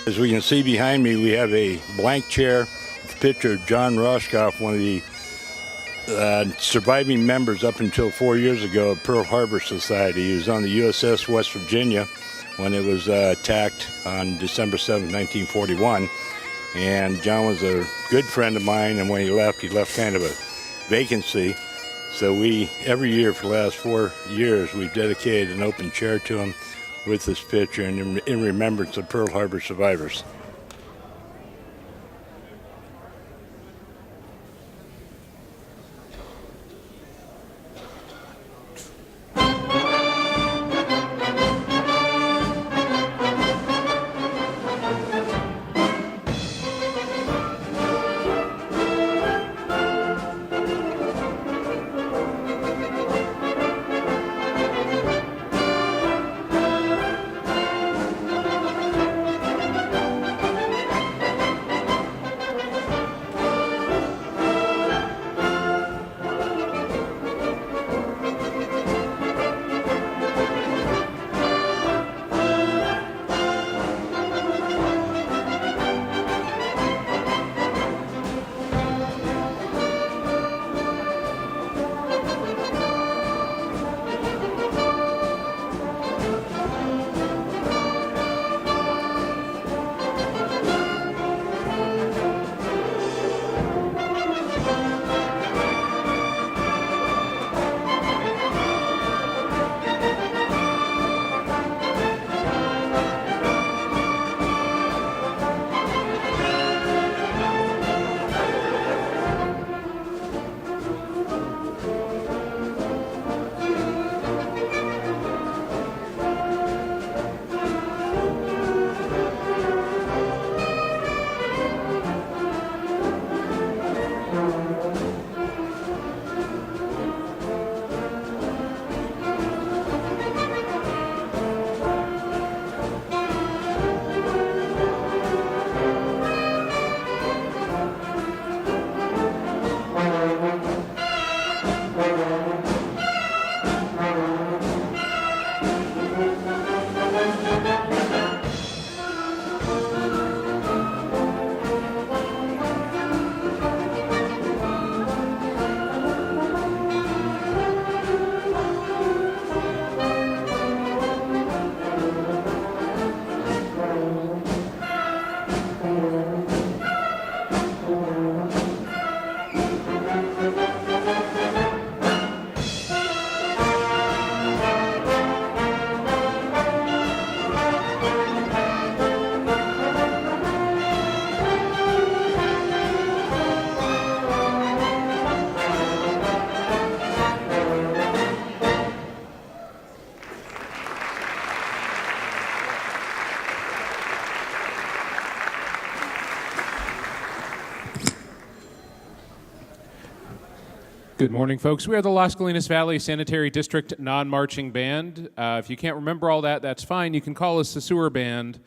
As we can see behind me, we have a blank chair with a picture of John Roscoff, one of the surviving members up until 4 years ago of Pearl Harbor Society. He was on the USS West Virginia when it was attacked on December 7, 1941. And John was a good friend of mine, and when he left kind of a vacancy. So every year for the last 4 years, we've dedicated an open chair to him with this picture and in remembrance of Pearl Harbor survivors. Good morning, folks. We are the Las Colinas Valley Sanitary District Non-Marching Band. If you can't remember all that, that's fine. You can call us the Sewer Band.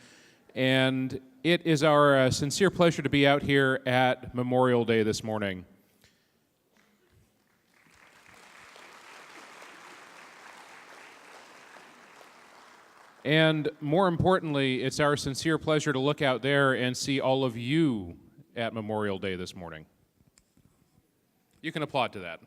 And it is our sincere pleasure to be out here at Memorial Day this morning. And more importantly, it's our sincere pleasure to look out there and see all of you at Memorial Day this morning. You can applaud to that.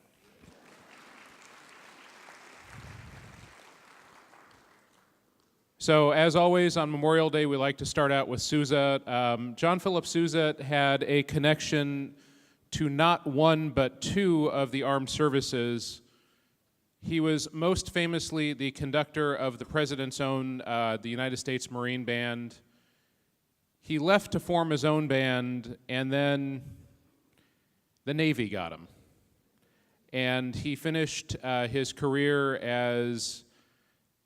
So, as always, on Memorial Day, we like to start out with Sousa. John Philip Sousa had a connection to not one, but two of the armed services. He was most famously the conductor of the President's own, the United States Marine Band. He left to form his own band, and then the Navy got him. And he finished his career as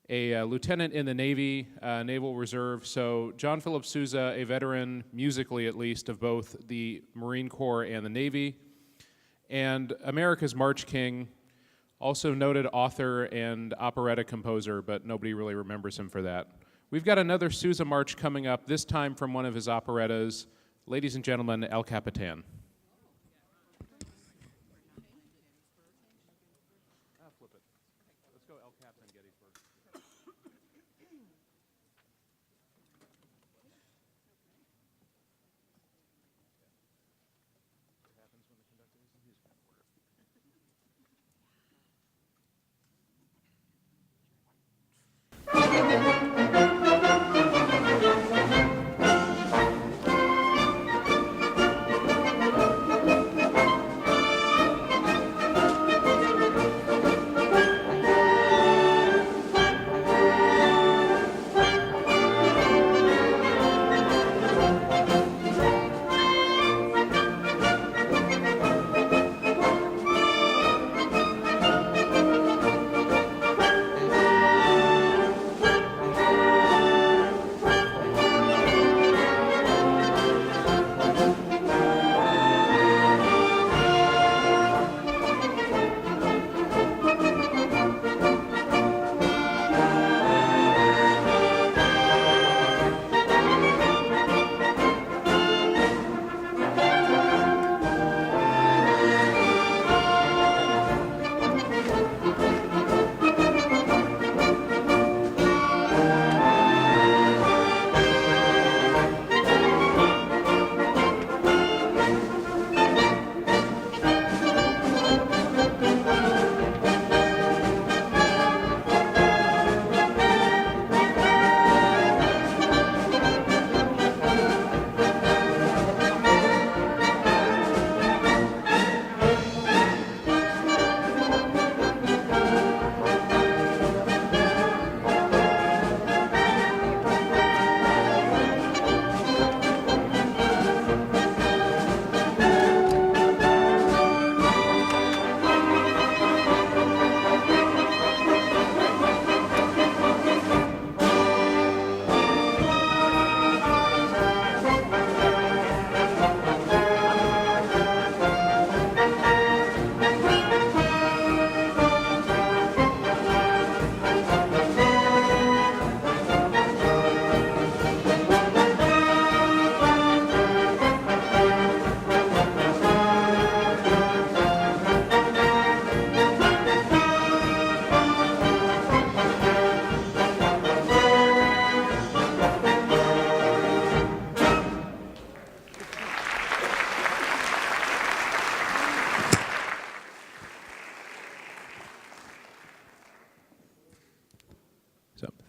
a lieutenant in the Navy, Naval Reserve. So John Philip Sousa, a veteran, musically at least, of both the Marine Corps and the Navy, and America's March King, also noted author and operetta composer, but nobody really remembers him for that. We've got another Sousa March coming up, this time from one of his operettas. Ladies and gentlemen, El Capitan. Flip it. Let's go El Capitan Gettysburg.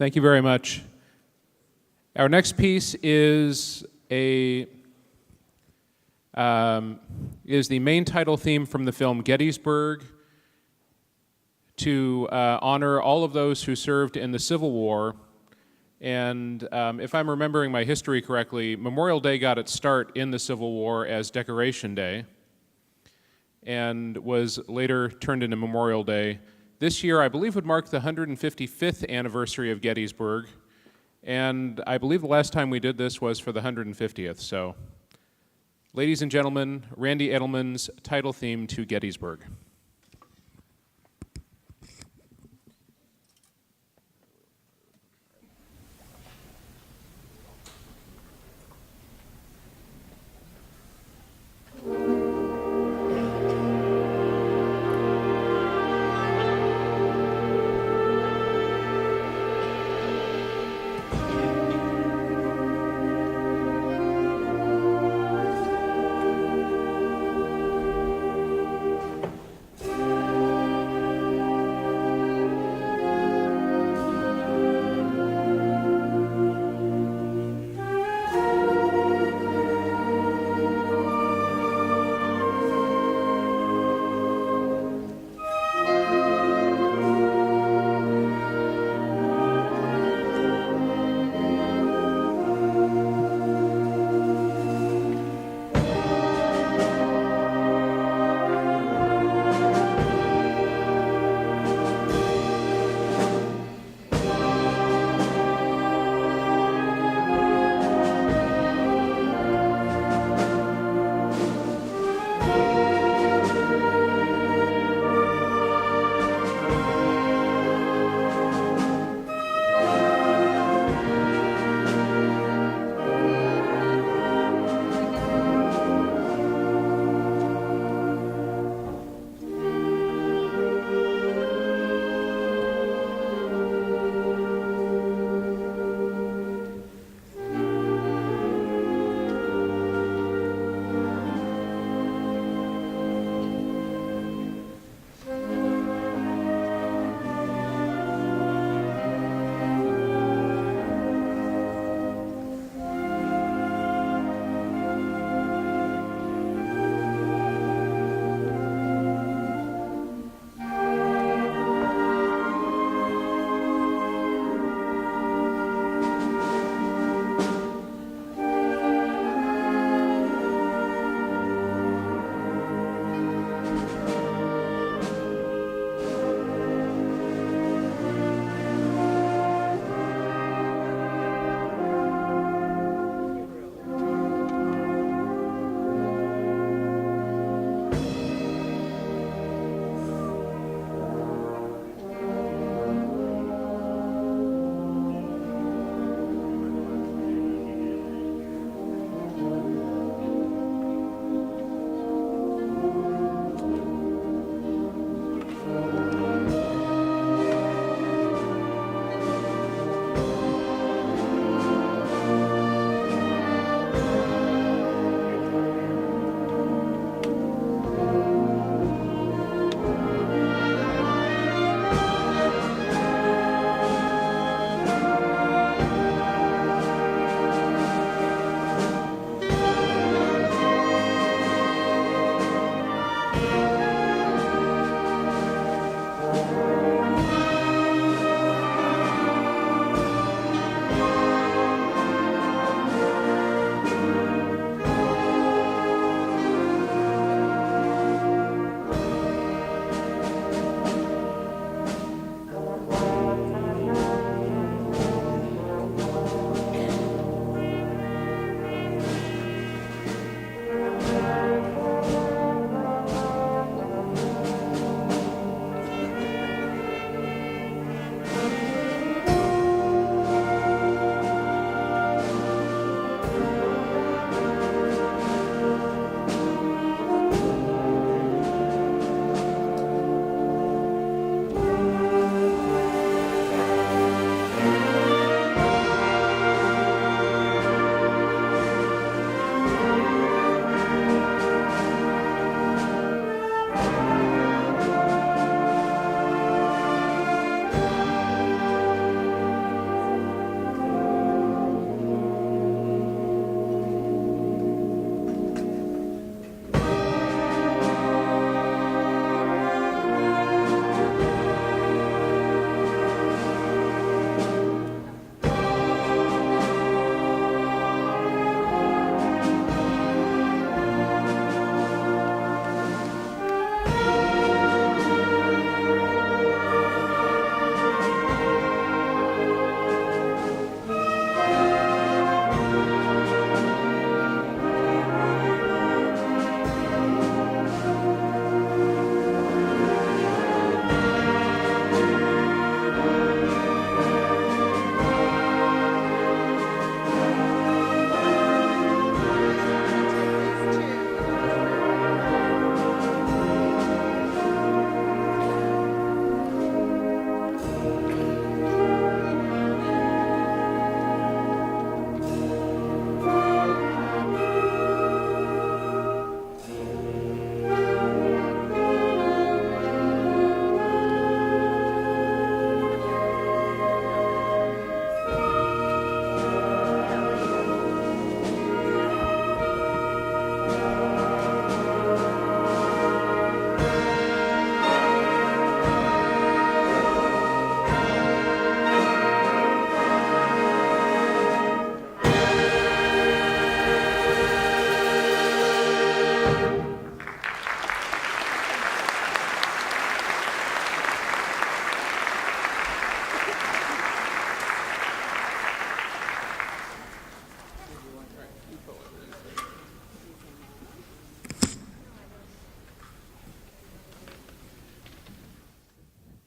Thank you very much. Our next piece is the main title theme from the film Gettysburg, to honor all of those who served in the Civil War. And if I'm remembering my history correctly, Memorial Day got its start in the Civil War as Decoration Day and was later turned into Memorial Day. This year, I believe, would mark the 155th anniversary of Gettysburg, and I believe the last time we did this was for the 150th. So, ladies and gentlemen, Randy Edelman's title theme to Gettysburg.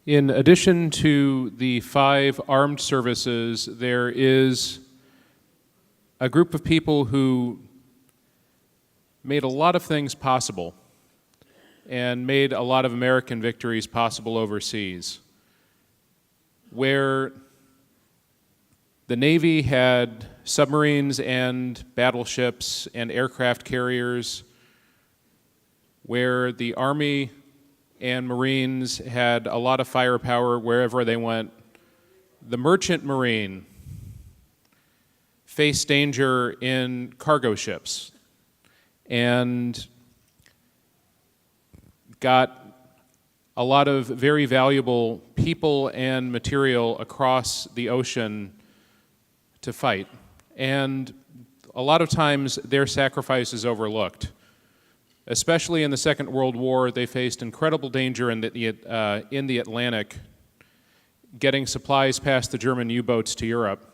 In addition to the 5 armed services, there is a group of people who made a lot of things possible and made a lot of American victories possible overseas. Where the Navy had submarines and battleships and aircraft carriers, where the Army and Marines had a lot of firepower wherever they went, the Merchant Marine faced danger in cargo ships and got a lot of very valuable people and material across the ocean to fight. And a lot of times their sacrifice is overlooked. Especially in the Second World War, they faced incredible danger in the Atlantic, getting supplies past the German U-boats to Europe.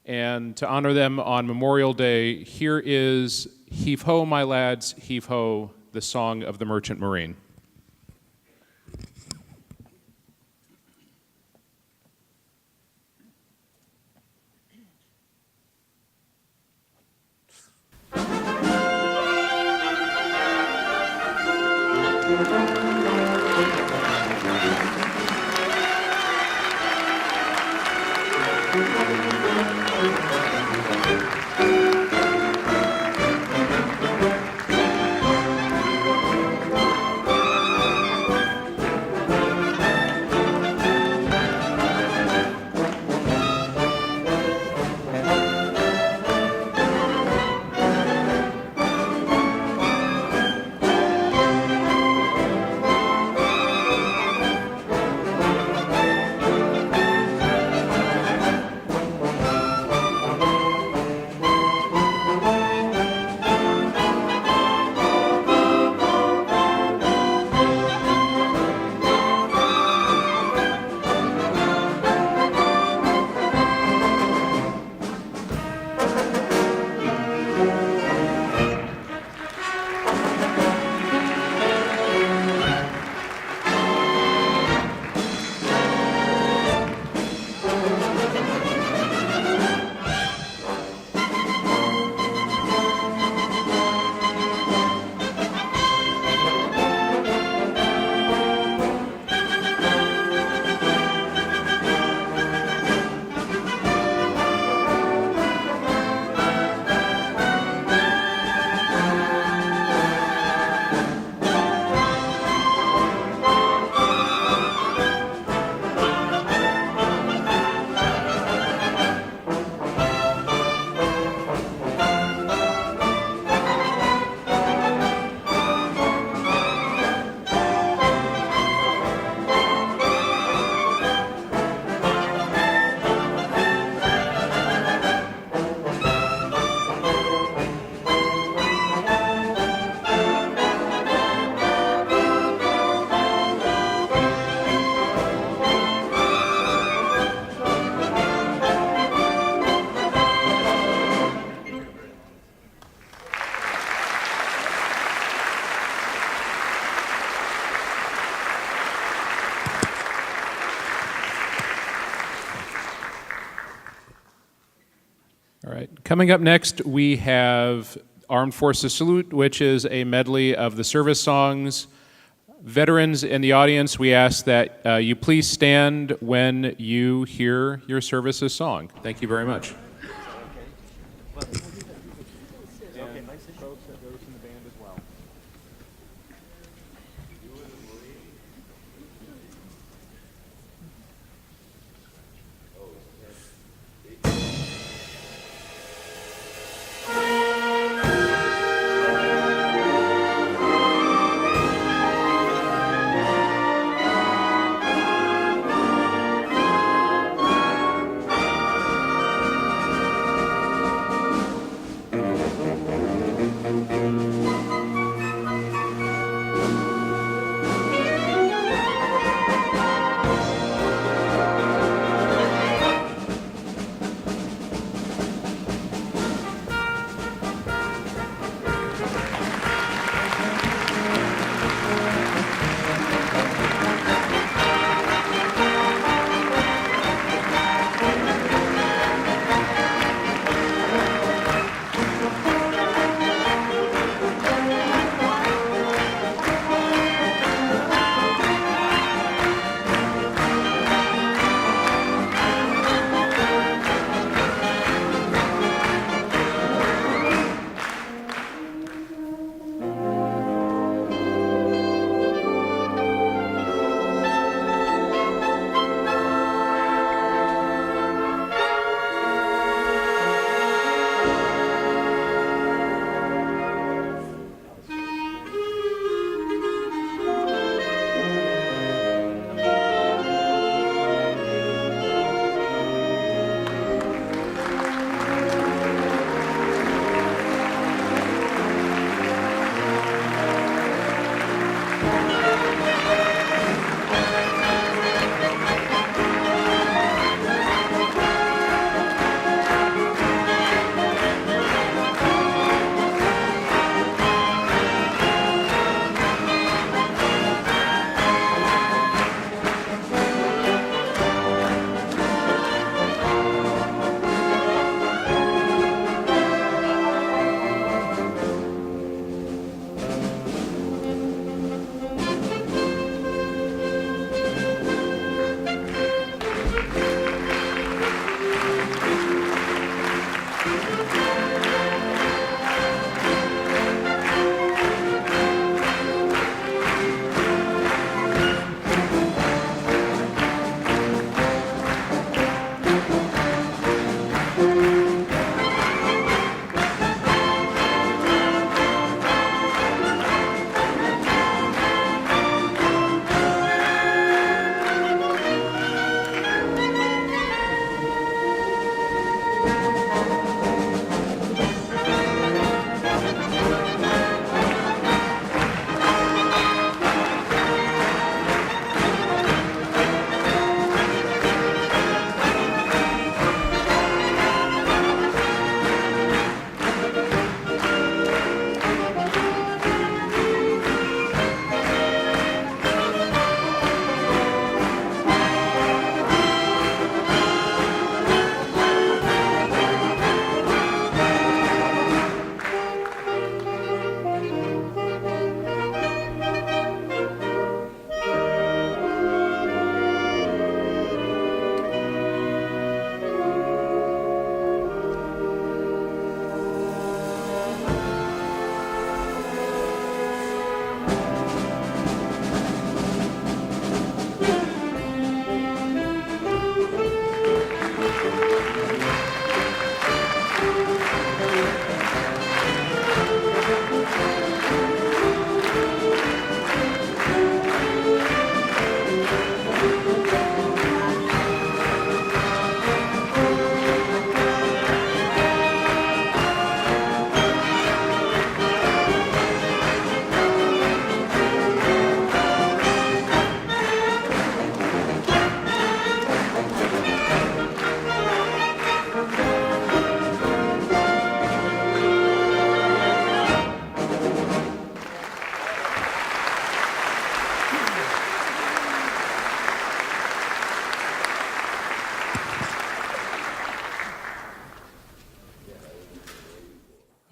And to honor them on Memorial Day, here is Heave Ho, My Lads, Heave Ho, the song of the Merchant Marine. All right, coming up next, we have Armed Forces Salute, which is a medley of the service songs. Veterans in the audience, we ask that you please stand when you hear your service's song. Thank you very much.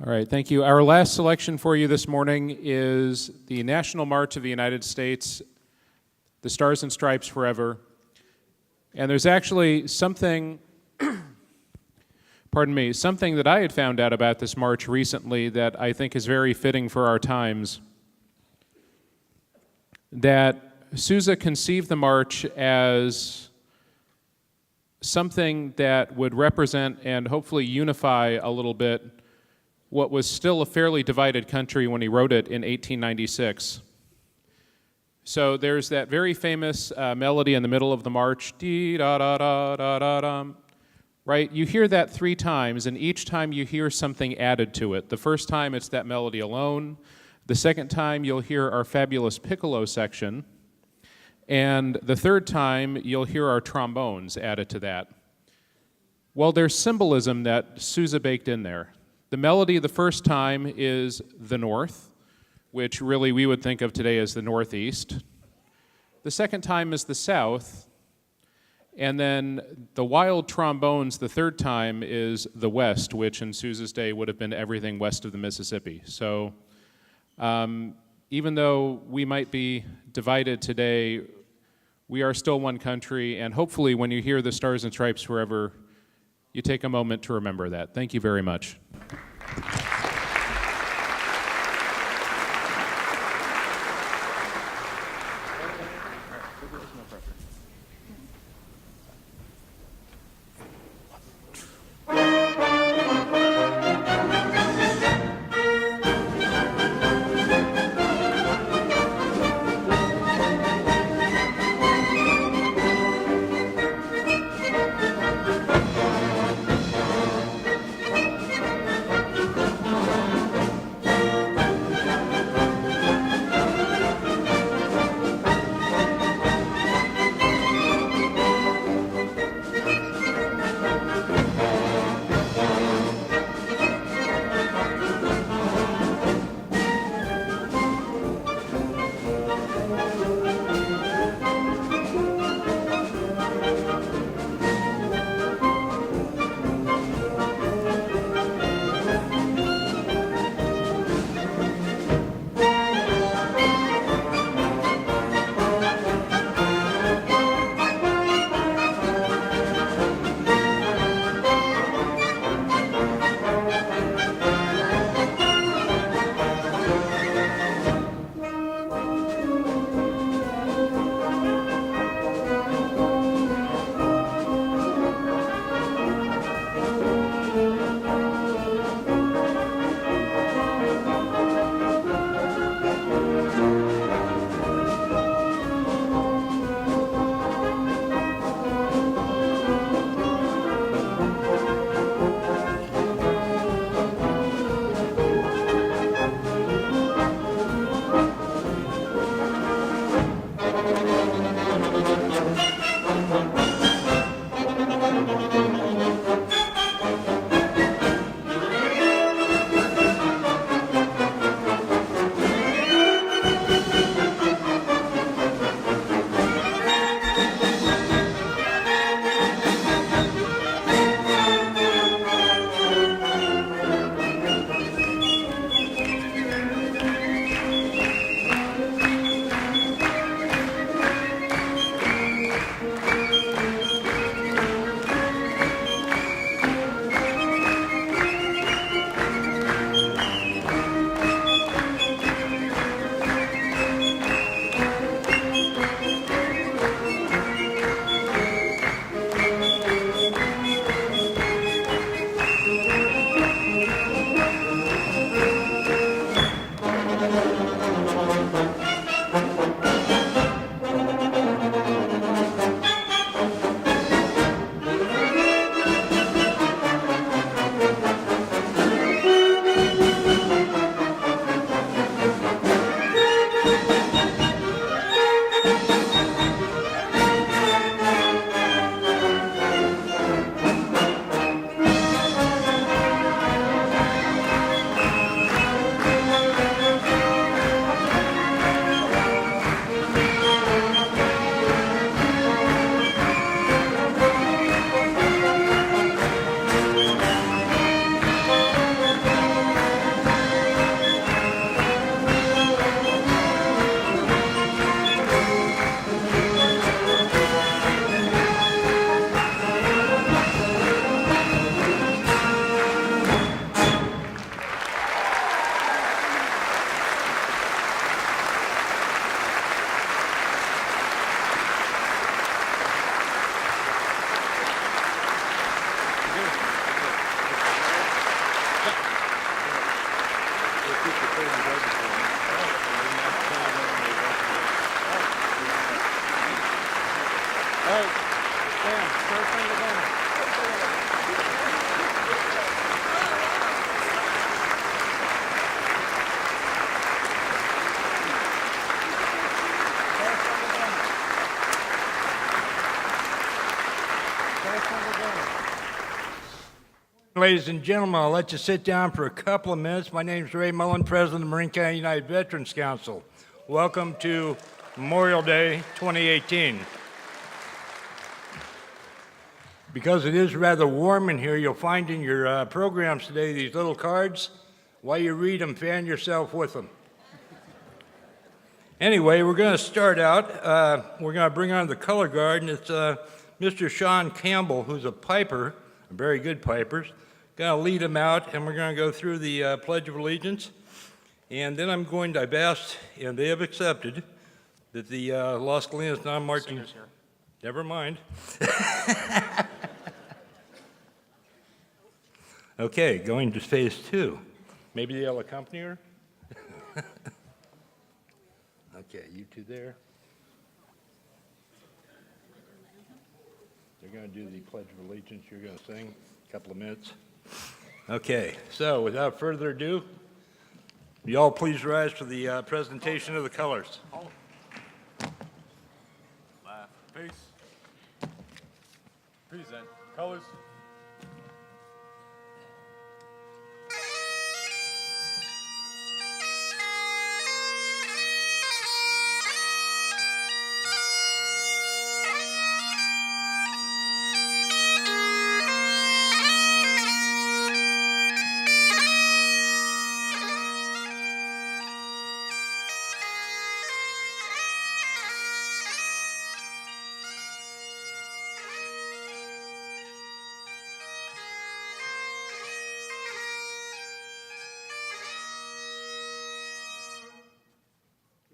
All right, thank you. Our last selection for you this morning is the National March of the United States, the Stars and Stripes Forever. And there's actually something, pardon me, something that I had found out about this march recently that I think is very fitting for our times. That Sousa conceived the march as something that would represent and hopefully unify a little bit what was still a fairly divided country when he wrote it in 1896. So there's that very famous melody in the middle of the march, dee da da da da da dum, right? You hear that 3 times, and each time you hear something added to it. The first time it's that melody alone. The second time you'll hear our fabulous piccolo section. And the third time you'll hear our trombones added to that. Well, there's symbolism that Sousa baked in there. The melody the first time is the North, which really we would think of today as the Northeast. The second time is the South, and then the wild trombones the third time is the West, which in Sousa's day would have been everything west of the Mississippi. So even though we might be divided today, we are still one country, and hopefully when you hear the Stars and Stripes Forever, you take a moment to remember that. Thank you very much. Ladies and gentlemen, I'll let you sit down for a couple of minutes. My name is Ray Mullen, President of Marin County United Veterans Council. Welcome to Memorial Day 2018. Because it is rather warm in here, you'll find in your programs today these little cards. While you read them, fan yourself with them. Anyway, we're going to start out. We're going to bring on the color guard, and it's Mr. Sean Campbell, who's a piper, a very good piper. Going to lead them out, and we're going to go through the Pledge of Allegiance. And then I'm going to, I've asked, and they have accepted, that the Los Colinas non-marching... Singers here. Never mind. Okay, going to phase 2. Maybe they'll accompany her? Okay, you two there. They're going to do the Pledge of Allegiance. You're going to sing a couple of minutes. Okay, so without further ado, will you all please rise for the presentation of the colors. Laugh. Peace. Present. Colors.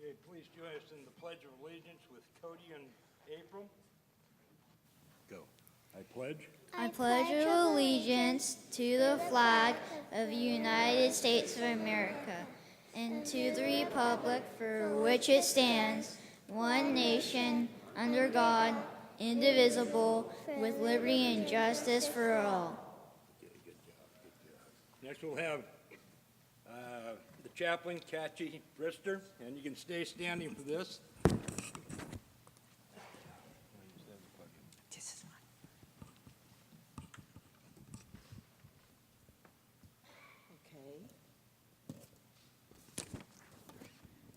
Okay, please join us in the Pledge of Allegiance with Cody and April. Go. I pledge. I pledge allegiance to the flag of the United States of America and to the republic for which it stands, one nation, under God, indivisible, with liberty and justice for all. Okay, good job. Next we'll have the chaplain, Kathy Brister, and you can stay standing for this. Okay.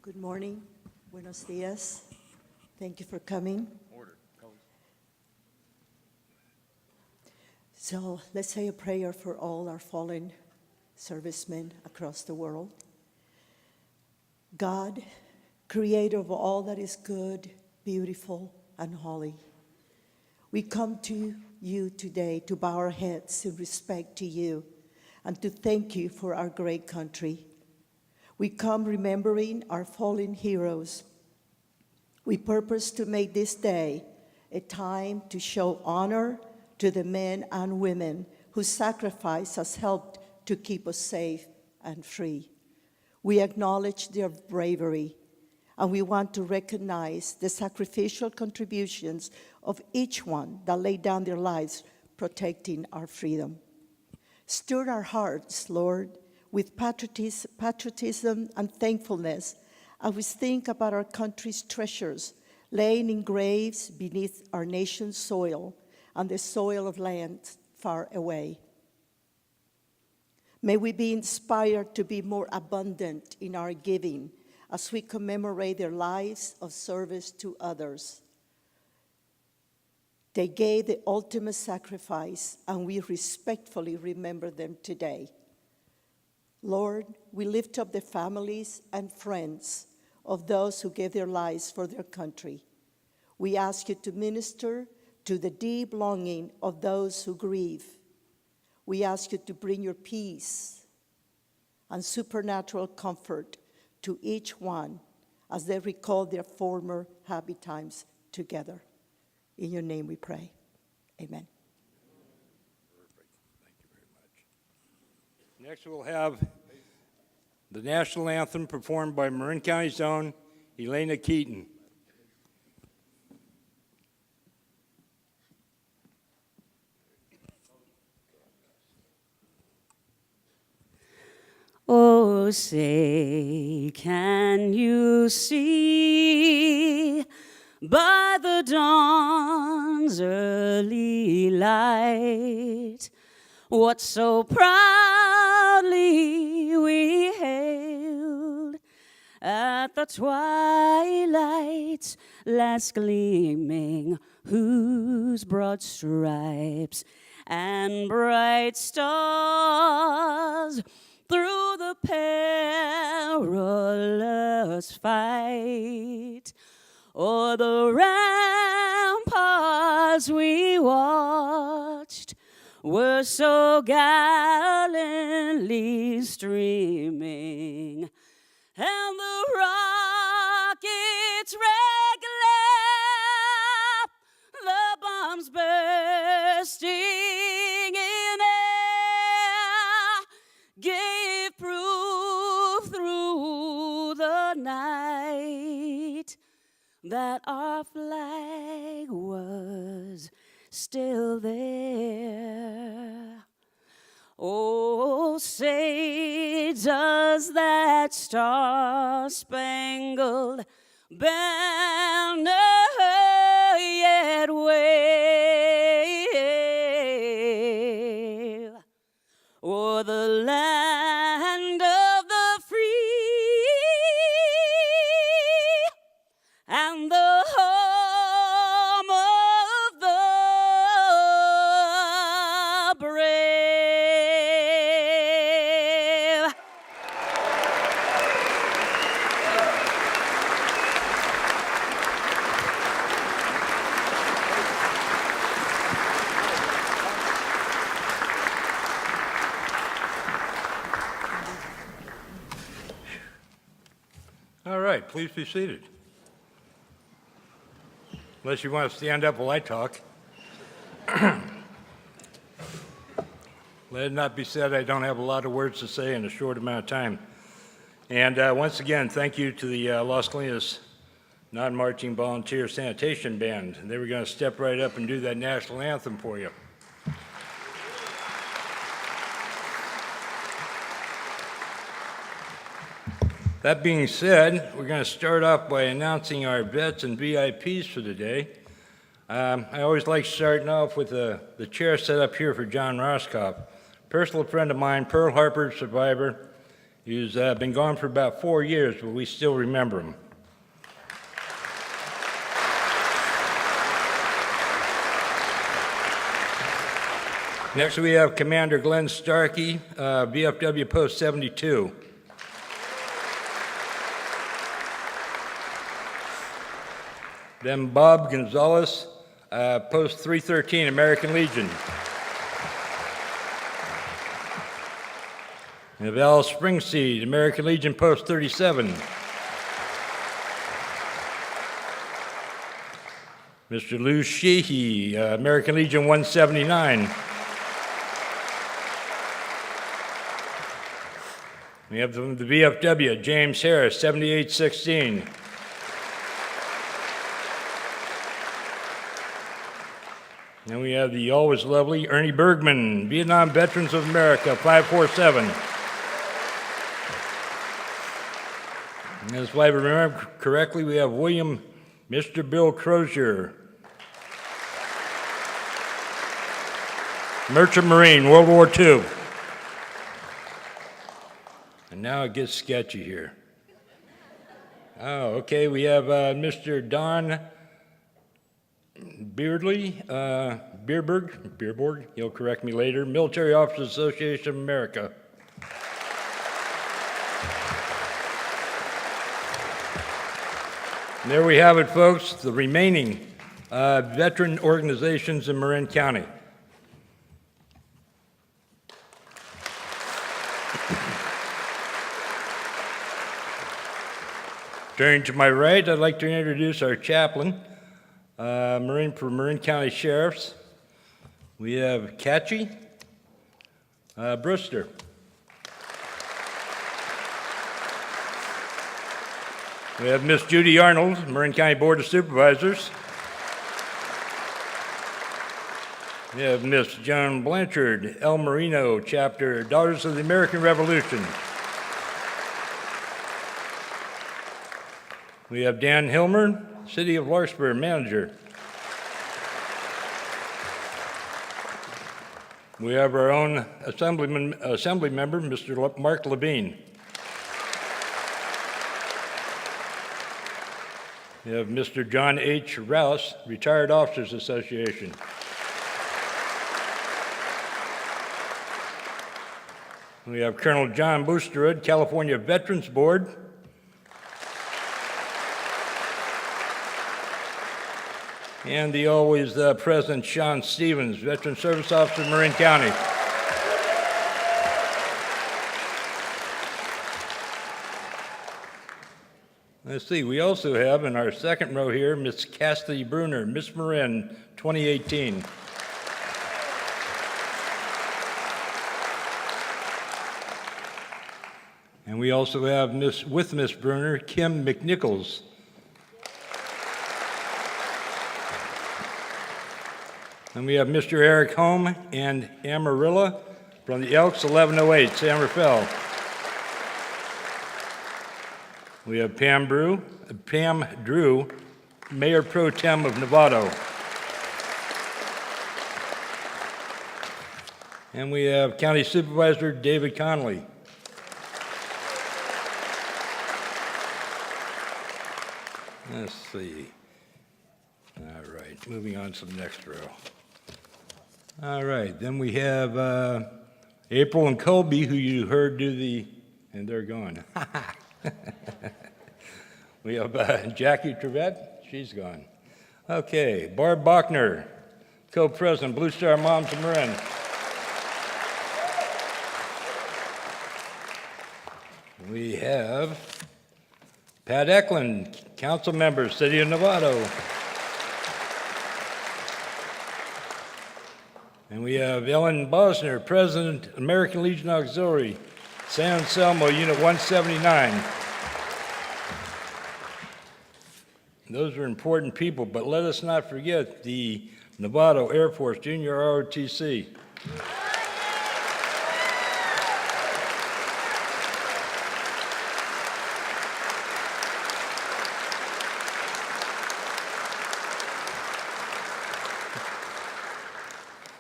Good morning. Buenos dias. Thank you for coming. Order. Colors. So let's say a prayer for all our fallen servicemen across the world. God, creator of all that is good, beautiful, and holy, we come to you today to bow our heads in respect to you and to thank you for our great country. We come remembering our fallen heroes. We purpose to make this day a time to show honor to the men and women whose sacrifice has helped to keep us safe and free. We acknowledge their bravery, and we want to recognize the sacrificial contributions of each one that laid down their lives protecting our freedom. Stir our hearts, Lord, with patriotism and thankfulness as we think about our country's treasures laying in graves beneath our nation's soil and the soil of lands far away. May we be inspired to be more abundant in our giving as we commemorate their lives of service to others. They gave the ultimate sacrifice, and we respectfully remember them today. Lord, we lift up the families and friends of those who gave their lives for their country. We ask you to minister to the deep longing of those who grieve. We ask you to bring your peace and supernatural comfort to each one as they recall their former happy times together. In your name we pray. Amen. Perfect. Thank you very much. Next we'll have the national anthem performed by Marin County's own Elena Keaton. Oh, say, can you see by the dawn's early light what so proudly we hailed at the twilight's last gleaming, whose broad stripes and bright stars through the perilous fight o'er the ramparts we watched were so gallantly streaming, and the rocket's red glare, the bombs bursting in air, gave proof through the night that our flag was still there. Oh, say does that star-spangled banner yet wave o'er the land of the free and the home of the brave? All right, please be seated. Unless you want to stand up while I talk. Let it not be said I don't have a lot of words to say in a short amount of time. And once again, thank you to the Los Colinas Non-Marching Volunteer Sanitation Band. They were going to step right up and do that national anthem for you. That being said, we're going to start off by announcing our vets and VIPs for the day. I always like starting off with the chair set up here for John Roscoff, personal friend of mine, Pearl Harbor survivor. He's been gone for about 4 years, but we still remember him. Next we have Commander Glenn Starkey, VFW Post 72. Then Bob Gonzalez, Post 313, American Legion. We have Al Springseed, American Legion, Post 37. Mr. Lou Sheehy, American Legion 179. We have from the VFW, James Harris, 7816. And we have the always lovely Ernie Bergman, Vietnam Veterans of America, 547. And if I remember correctly, we have William, Mr. Bill Crozier, Merchant Marine, World War II. And now it gets sketchy here. Oh, okay, we have Mr. Don Beardley, Beerborg, he'll correct me later, Military Officers Association of America. And there we have it, folks, the remaining veteran organizations in Marin County. Turning to my right, I'd like to introduce our chaplain, Marin County Sheriffs. We have Catchy Brewster. We have Miss Judy Arnold, Marin County Board of Supervisors. We have Miss Joan Blanchard, El Marino Chapter, Daughters of the American Revolution. We have Dan Hilmer, City of Larkspur Manager. We have our own assembly member, Mr. Mark Levine. We have Mr. John H. Rouse, Retired Officers Association. We have Colonel John Boosterud, California Veterans Board. And the always present Sean Stevens, Veteran Service Officer, Marin County. Let's see, we also have in our second row here, Miss Cassidy Bruner, Miss Marin, 2018. And we also have Miss Bruner, Kim McNichols. And we have Mr. Eric Holm and Amarilla from the Elks 1108, San Rafael. We have Pam Drew, Mayor Pro Tem of Novato. And we have County Supervisor David Connolly. Let's see. All right, moving on to the next row. All right, then we have April and Colby, who you heard do the, and they're gone. We have Jackie Trevette, she's gone. Okay, Barb Bachner, co-president, Blue Star Moms of Marin. We have Pat Eklund, council member, City of Novato. And we have Ellen Bosner, President, American Legion Auxiliary, San Anselmo, Unit 179. Those are important people, but let us not forget the Novato Air Force Junior ROTC.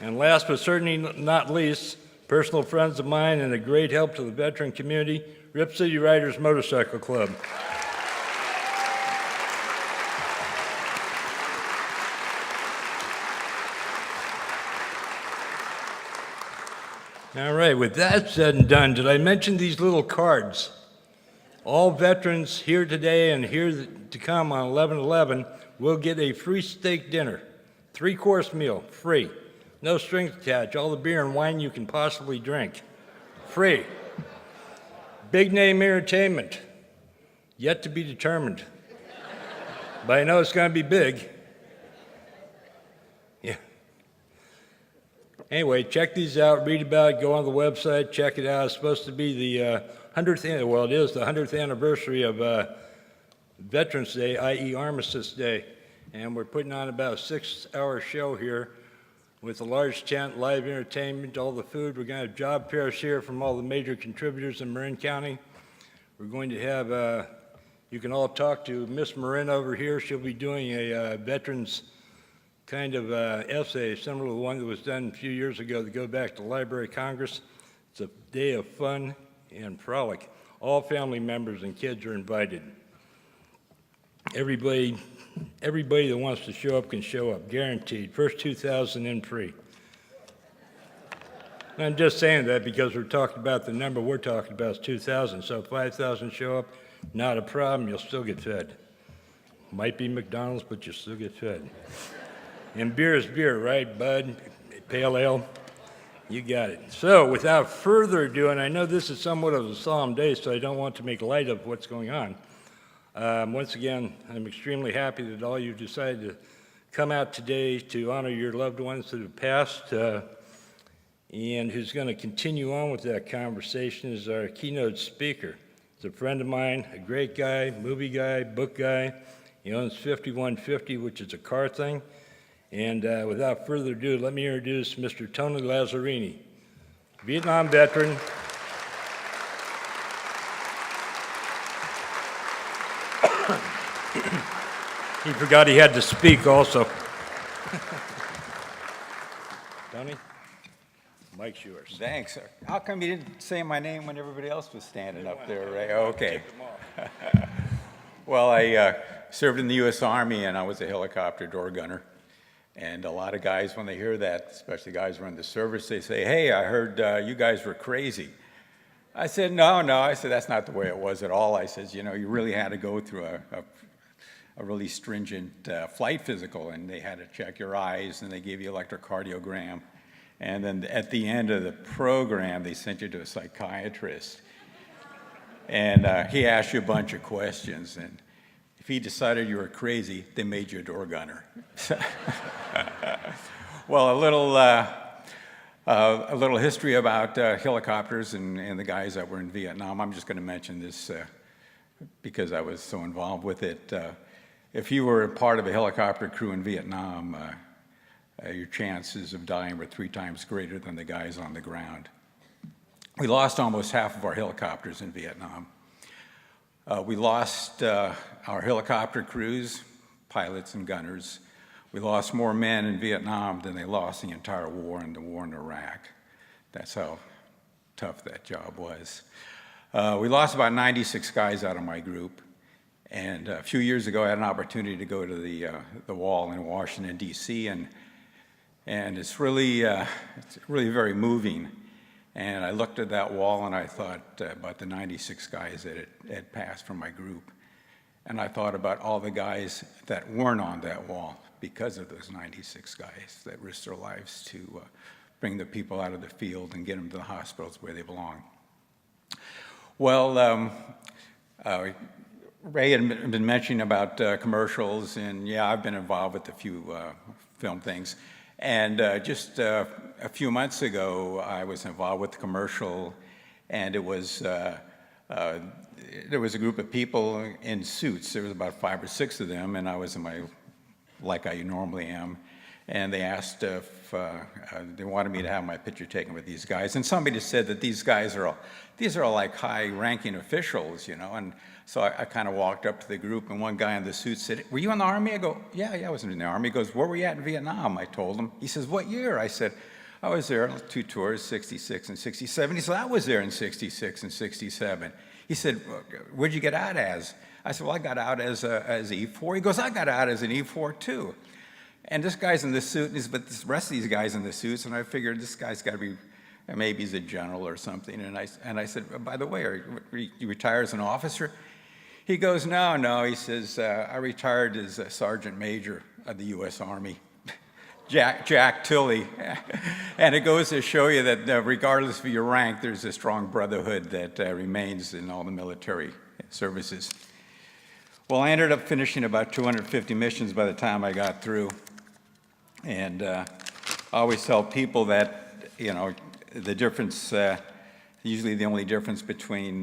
And last but certainly not least, personal friends of mine and a great help to the veteran community, Rip City Riders Motorcycle Club. All right, with that said and done, did I mention these little cards? All veterans here today and here to come on 11/11 will get a free steak dinner, 3-course meal, free. No strings attached, all the beer and wine you can possibly drink. Free. Big name entertainment, yet to be determined. But I know it's going to be big. Yeah. Anyway, check these out, read about it, go on the website, check it out. It's supposed to be the 100th, well, it is the 100th anniversary of Veterans Day, i.e. Armistice Day. And we're putting on about a 6-hour show here with a large tent, live entertainment, all the food. We're going to have job fairs here from all the major contributors in Marin County. We're going to have, you can all talk to Miss Marin over here. She'll be doing a veterans kind of essay, similar to the one that was done a few years ago to go back to Library of Congress. It's a day of fun and frolic. All family members and kids are invited. Everybody that wants to show up can show up, guaranteed. First 2,000 in free. And I'm just saying that because we're talking about the number we're talking about is 2,000. So if 5,000 show up, not a problem, you'll still get fed. Might be McDonald's, but you'll still get fed. And beer is beer, right, bud? Pale ale? You got it. So without further ado, and I know this is somewhat of a solemn day, so I don't want to make light of what's going on. Once again, I'm extremely happy that all you decided to come out today to honor your loved ones that have passed, and who's going to continue on with that conversation is our keynote speaker. He's a friend of mine, a great guy, movie guy, book guy. He owns 5150, which is a car thing. And without further ado, let me introduce Mr. Tony Lazzarini, Vietnam veteran. He forgot he had to speak also. Tony, Mike's yours. Thanks. How come you didn't say my name when everybody else was standing up there, Ray? Okay. Well, I served in the U.S. Army, and I was a helicopter door gunner. And a lot of guys, when they hear that, especially guys who are in the service, they say, hey, I heard you guys were crazy. I said, no. I said, that's not the way it was at all. I said, you know, you really had to go through a really stringent flight physical, and they had to check your eyes, and they gave you electrocardiogram. And then at the end of the program, they sent you to a psychiatrist. And he asked you a bunch of questions, and if he decided you were crazy, they made you a door gunner. Well, a little history about helicopters and the guys that were in Vietnam. I'm just going to mention this because I was so involved with it. If you were a part of a helicopter crew in Vietnam, your chances of dying were 3 times greater than the guys on the ground. We lost almost half of our helicopters in Vietnam. We lost our helicopter crews, pilots and gunners. We lost more men in Vietnam than they lost the entire war and the war in Iraq. That's how tough that job was. We lost about 96 guys out of my group. And a few years ago, I had an opportunity to go to the wall in Washington, D.C., and it's really very moving. And I looked at that wall and I thought about the 96 guys that had passed from my group. And I thought about all the guys that weren't on that wall because of those 96 guys that risked their lives to bring the people out of the field and get them to the hospitals where they belong. Well, Ray had been mentioning about commercials, and yeah, I've been involved with a few film things. And just a few months ago, I was involved with a commercial, and it was there was a group of people in suits. There was about 5 or 6 of them, and I was in my, like I normally am. And they asked if they wanted me to have my picture taken with these guys. And somebody said that these guys are all like high-ranking officials, you know. And so I kind of walked up to the group, and one guy in the suit said, "Were you in the Army?" I go, yeah, I was in the Army. He goes, "Where were you at in Vietnam?" I told him. He says, "What year?" I said, "I was there on 2 tours, 66 and 67. He said, "I was there in 66 and 67. He said, "Where'd you get out as?" I said, "Well, I got out as E4. He goes, "I got out as an E4 too." And this guy's in the suit, but the rest of these guys in the suits, and I figured this guy's got to be, maybe he's a general or something. And I said, "By the way, you retire as an officer?" He goes, no. He says, "I retired as a sergeant major of the U.S. Army." Jack Tilley. And it goes to show you that regardless of your rank, there's a strong brotherhood that remains in all the military services. Well, I ended up finishing about 250 missions by the time I got through. And I always tell people that, you know, the difference, usually the only difference between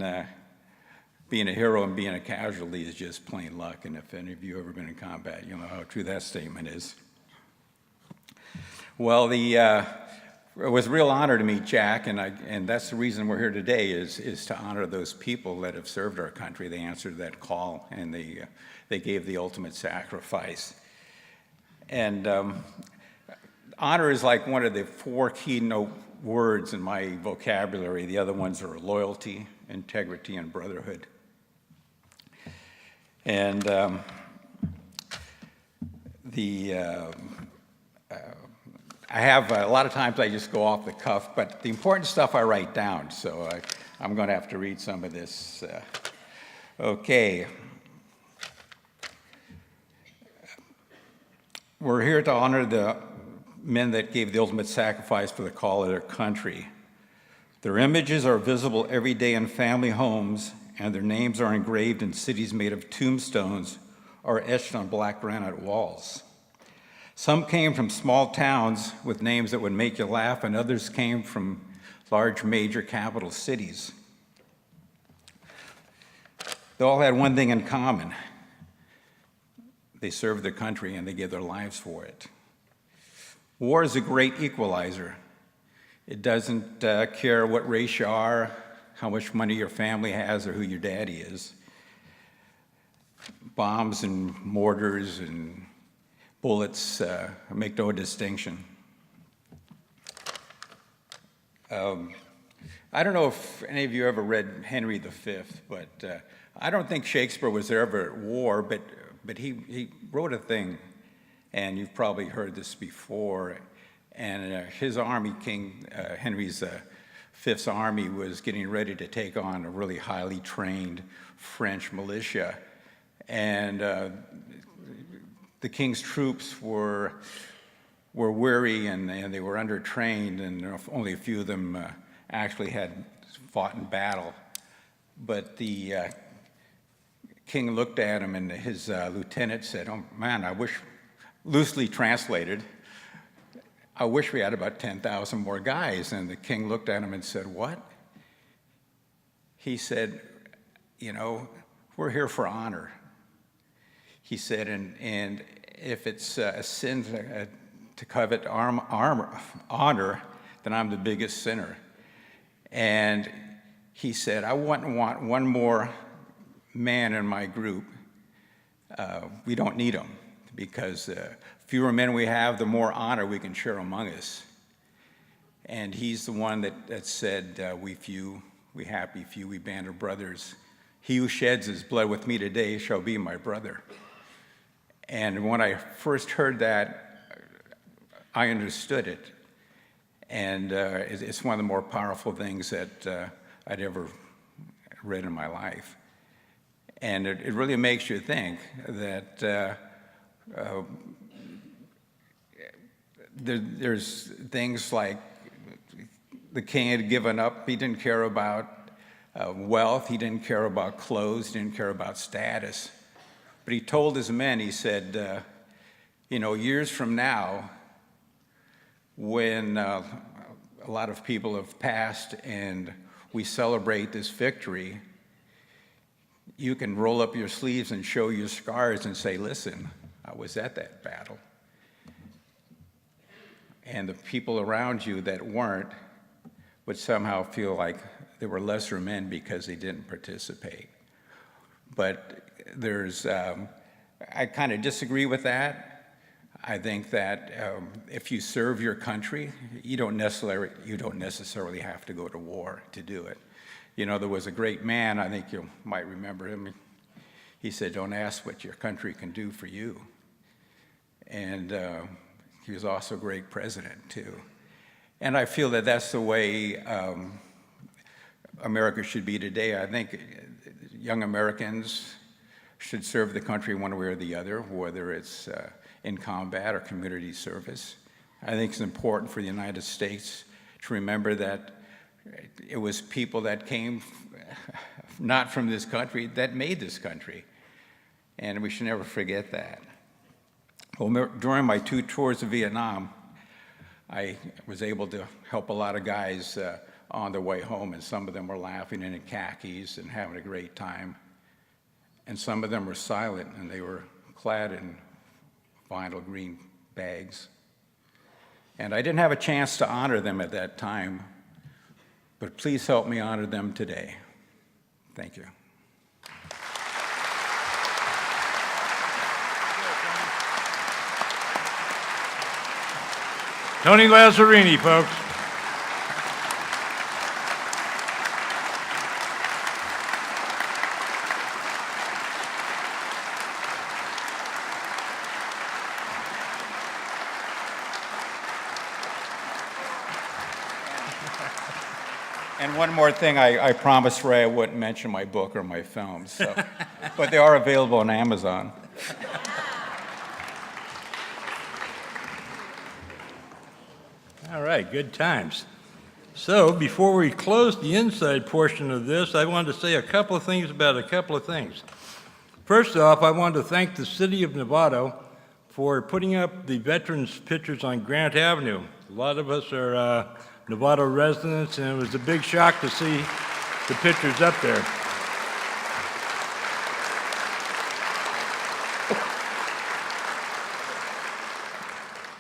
being a hero and being a casualty is just plain luck. And if any of you have ever been in combat, you'll know how true that statement is. Well, it was a real honor to meet Jack, and that's the reason we're here today is to honor those people that have served our country. They answered that call, and they gave the ultimate sacrifice. And honor is like one of the 4 keynote words in my vocabulary. The other ones are loyalty, integrity, and brotherhood. And I have a lot of times I just go off the cuff, but the important stuff I write down, so I'm going to have to read some of this. Okay. We're here to honor the men that gave the ultimate sacrifice for the call of their country. Their images are visible every day in family homes, and their names are engraved in cities made of tombstones or etched on black granite walls. Some came from small towns with names that would make you laugh, and others came from large major capital cities. They all had one thing in common. They served their country and they gave their lives for it. War is a great equalizer. It doesn't care what race you are, how much money your family has, or who your daddy is. Bombs and mortars and bullets make no distinction. I don't know if any of you ever read Henry V, but I don't think Shakespeare was ever at war, but he wrote a thing, and you've probably heard this before, and his army, King Henry's Fifth's army, was getting ready to take on a really highly trained French militia, and the king's troops were weary and they were undertrained, and only a few of them actually had fought in battle. But the king looked at him, and his lieutenant said, "Oh man, I wish," loosely translated, "I wish we had about 10,000 more guys." And the king looked at him and said, "What?" He said, "You know, we're here for honor." He said, and if it's a sin to covet honor, then I'm the biggest sinner. And he said, "I wouldn't want one more man in my group. We don't need them, because the fewer men we have, the more honor we can share among us." And he's the one that said, "We few, we happy few, we band of brothers. He who sheds his blood with me today shall be my brother." And when I first heard that, I understood it. And it's one of the more powerful things that I'd ever read in my life. And it really makes you think that there's things like the king had given up. He didn't care about wealth. He didn't care about clothes. He didn't care about status. But he told his men, he said, years from now, when a lot of people have passed and we celebrate this victory, you can roll up your sleeves and show your scars and say, "Listen, I was at that battle." And the people around you that weren't would somehow feel like they were lesser men because they didn't participate. But I kind of disagree with that. I think that if you serve your country, you don't necessarily have to go to war to do it. There was a great man, I think you might remember him. He said, "Don't ask what your country can do for you." And he was also a great president, too. And I feel that that's the way America should be today. I think young Americans should serve the country one way or the other, whether it's in combat or community service. I think it's important for the United States to remember that it was people that came not from this country that made this country, and we should never forget that. Well, during my 2 tours of Vietnam, I was able to help a lot of guys on their way home, and some of them were laughing and in khakis and having a great time. And some of them were silent, and they were clad in vinyl green bags. And I didn't have a chance to honor them at that time, but please help me honor them today. Thank you. Tony Lazzarini, folks. And one more thing, I promised Ray I wouldn't mention my book or my films, but they are available on Amazon. All right, good times. So before we close the inside portion of this, I wanted to say a couple of things about a couple of things. First off, I wanted to thank the city of Novato for putting up the veterans' pictures on Grant Avenue. A lot of us are Novato residents, and it was a big shock to see the pictures up there.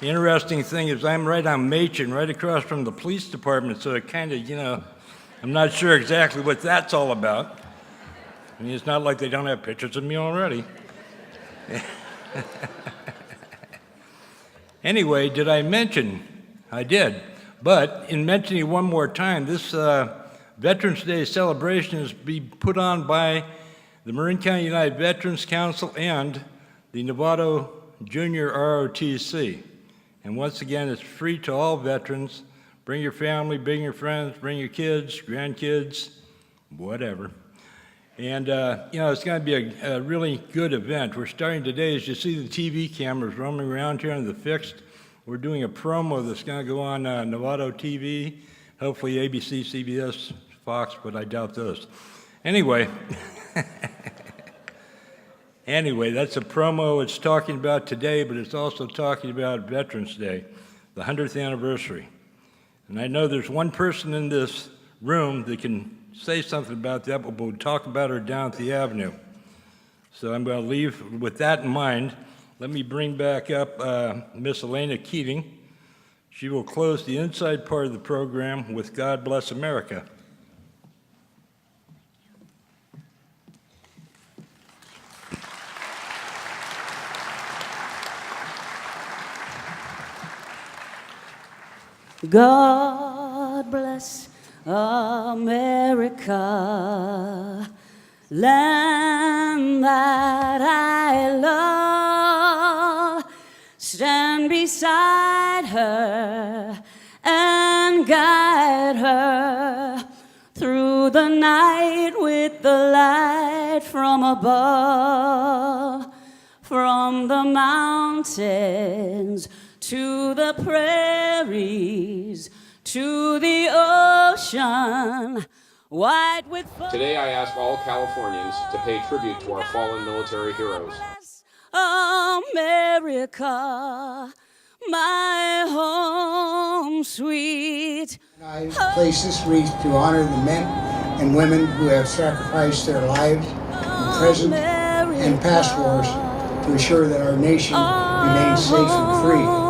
The interesting thing is I'm right on Machin, right across from the police department, so it kind of, I'm not sure exactly what that's all about. I mean, it's not like they don't have pictures of me already. Anyway, did I mention? I did. But in mentioning it one more time, this Veterans Day celebration is being put on by the Marin County United Veterans Council and the Novato Junior ROTC. And once again, it's free to all veterans. Bring your family, bring your friends, bring your kids, grandkids, whatever. And, it's going to be a really good event. We're starting today, as you see the TV cameras roaming around here on the fixed. We're doing a promo that's going to go on Novato TV, hopefully ABC, CBS, Fox, but I doubt those. Anyway, that's a promo it's talking about today, but it's also talking about Veterans Day, the 100th anniversary. And I know there's one person in this room that can say something about that, but we'll talk about her down at the Avenue. So I'm going to leave with that in mind. Let me bring back up Miss Elena Keating. She will close the inside part of the program with God Bless America. God bless America, land that I love. Stand beside her and guide her through the night with the light from above, from the mountains to the prairies, to the ocean, white with foam. Today I ask all Californians to pay tribute to our fallen military heroes. America, my home sweet. I place this wreath to honor the men and women who have sacrificed their lives in present and past wars to ensure that our nation remains safe and free.